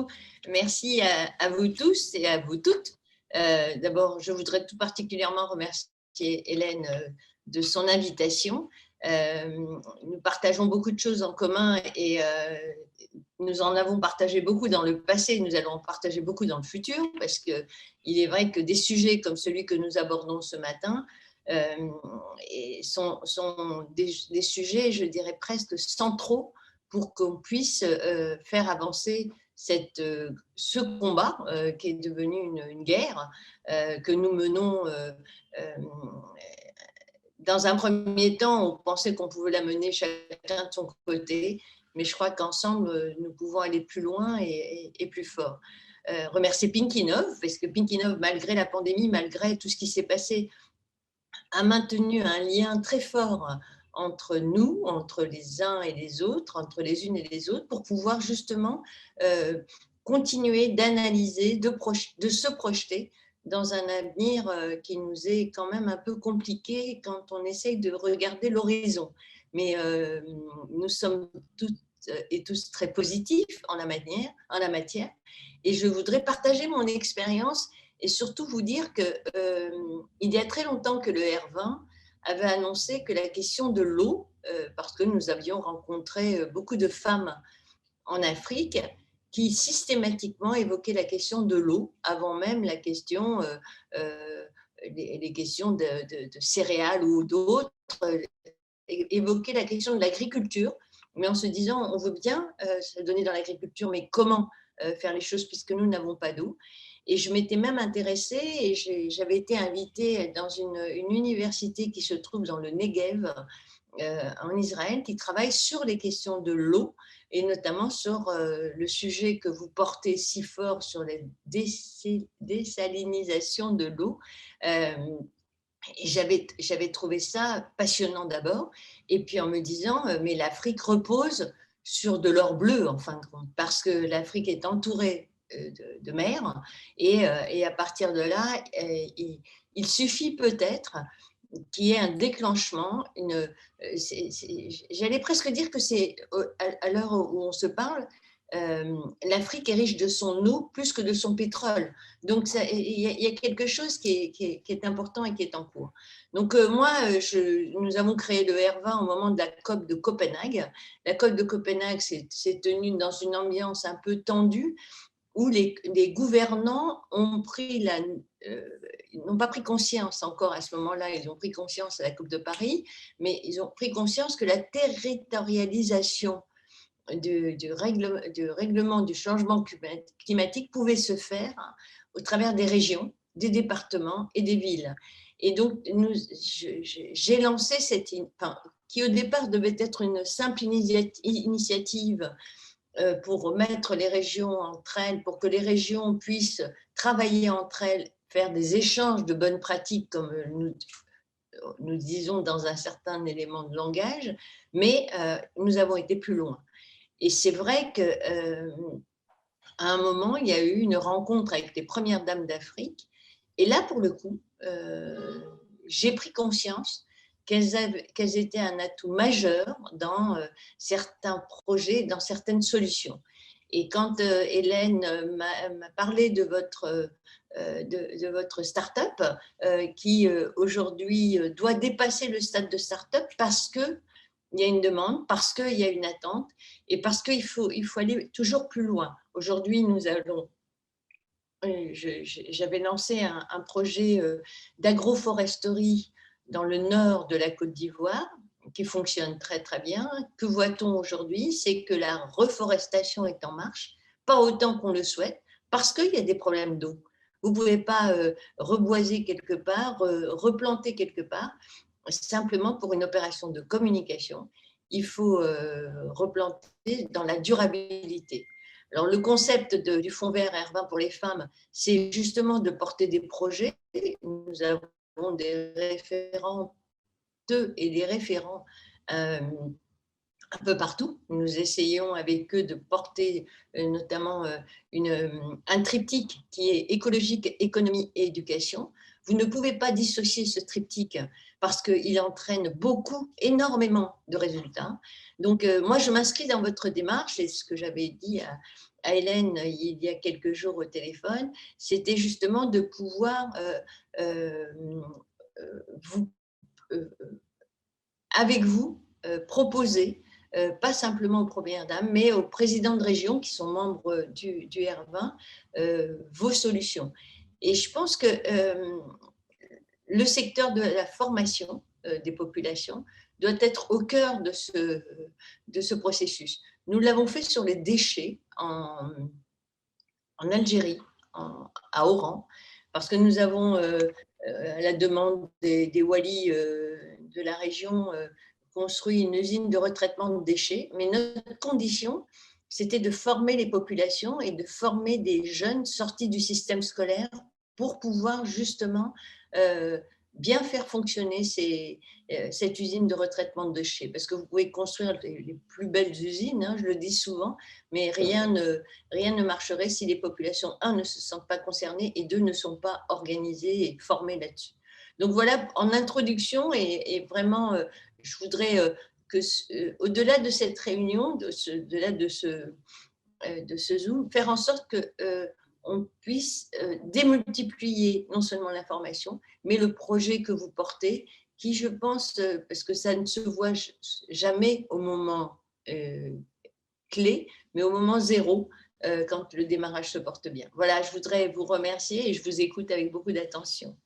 beaucoup. Merci à vous tous et à vous toutes. D'abord, je voudrais tout particulièrement remercier Hélène de son invitation. Nous partageons beaucoup de choses en commun et nous en avons partagé beaucoup dans le passé, nous allons en partager beaucoup dans le futur, parce qu'il est vrai que des sujets comme celui que nous abordons ce matin sont des sujets, je dirais presque centraux, pour qu'on puisse faire avancer ce combat qui est devenu une guerre que nous menons. Dans un premier temps, on pensait qu'on pouvait la mener chacun de son côté, mais je crois qu'ensemble, nous pouvons aller plus loin et plus fort. Remercier Pinky Nov, parce que Pinky Nov, malgré la pandémie, malgré tout ce qui s'est passé, a maintenu un lien très fort entre nous, entre les uns et les autres, entre les unes et les autres, pour pouvoir justement continuer d'analyser, de se projeter dans un avenir qui nous est quand même un peu compliqué quand on essaye de regarder l'horizon. Mais nous sommes toutes et tous très positifs en la matière. Et je voudrais partager mon expérience et surtout vous dire qu'il y a très longtemps que le R20 avait annoncé que la question de l'eau, parce que nous avions rencontré beaucoup de femmes en Afrique qui systématiquement évoquaient la question de l'eau, avant même la question, les questions de céréales ou d'autres, évoquaient la question de l'agriculture, mais en se disant, on veut bien se donner dans l'agriculture, mais comment faire les choses puisque nous n'avons pas d'eau. Et je m'étais même intéressée et j'avais été invitée dans une université qui se trouve dans le Negev, en Israël, qui travaille sur les questions de l'eau et notamment sur le sujet que vous portez si fort sur la désalinisation de l'eau. Et j'avais trouvé ça passionnant d'abord, et puis en me disant, mais l'Afrique repose sur de l'or bleu, en fin de compte, parce que l'Afrique est entourée de mer, et à partir de là, il suffit peut-être qu'il y ait un déclenchement. J'allais presque dire que c'est, à l'heure où on se parle, l'Afrique est riche de son eau plus que de son pétrole. Donc, il y a quelque chose qui est important et qui est en cours. Donc, nous avons créé le R20 au moment de la COP de Copenhague. La COP de Copenhague s'est tenue dans une ambiance un peu tendue, où les gouvernants ont n'ont pas pris conscience encore à ce moment-là, ils ont pris conscience à la COP de Paris, mais ils ont pris conscience que la territorialisation du règlement du changement climatique pouvait se faire au travers des régions, des départements et des villes. Et donc, j'ai lancé qui au départ devait être une simple initiative pour mettre les régions entre elles, pour que les régions puissent travailler entre elles, faire des échanges de bonnes pratiques, comme nous disons dans un certain élément de langage, mais nous avons été plus loin. Et c'est vrai qu'à un moment, il y a eu une rencontre avec les premières dames d'Afrique. Et là, pour le coup, j'ai pris conscience qu'elles étaient un atout majeur dans certains projets, dans certaines solutions. Et quand Hélène m'a parlé de votre start-up, qui aujourd'hui doit dépasser le stade de start-up parce qu'il y a une demande, parce qu'il y a une attente et parce qu'il faut aller toujours plus loin. Aujourd'hui, j'avais lancé un projet d'agroforesterie dans le nord de la Côte d'Ivoire qui fonctionne très très bien. Que voit-on aujourd'hui? C'est que la reforestation est en marche, pas autant qu'on le souhaite, parce qu'il y a des problèmes d'eau. Vous ne pouvez pas reboiser quelque part, replanter quelque part, simplement pour une opération de communication. Il faut replanter dans la durabilité. Alors, le concept du Fonds vert R20 pour les femmes, c'est justement de porter des projets. Nous avons des référentes et des référents un peu partout. Nous essayons avec eux de porter notamment un triptyque qui est écologique, économie et éducation. Vous ne pouvez pas dissocier ce triptyque parce qu'il entraîne énormément de résultats. Donc, moi, je m'inscris dans votre démarche, et ce que j'avais dit à Hélène il y a quelques jours au téléphone, c'était justement de pouvoir vous, avec vous, proposer, pas simplement aux premières dames, mais aux présidents de région qui sont membres du R20, vos solutions. Et je pense que le secteur de la formation des populations doit être au cœur de ce processus. Nous l'avons fait sur les déchets en Algérie, à Oran, parce que nous avons, à la demande des walis de la région, construit une usine de retraitement de déchets. Mais notre condition, c'était de former les populations et de former des jeunes sortis du système scolaire pour pouvoir justement bien faire fonctionner cette usine de retraitement de déchets. Parce que vous pouvez construire les plus belles usines, hein, je le dis souvent, mais rien ne marcherait si les populations, un, ne se sentent pas concernées et deux, ne sont pas organisées et formées là-dessus. Donc voilà, en introduction, et vraiment, je voudrais que, au-delà de cette réunion, au-delà de ce Zoom, faire en sorte que on puisse démultiplier non seulement l'information, mais le projet que vous portez, qui, je pense, parce que ça ne se voit jamais au moment clé, mais au moment zéro, quand le démarrage se porte bien. Voilà, je voudrais vous remercier et je vous écoute avec beaucoup d'attention.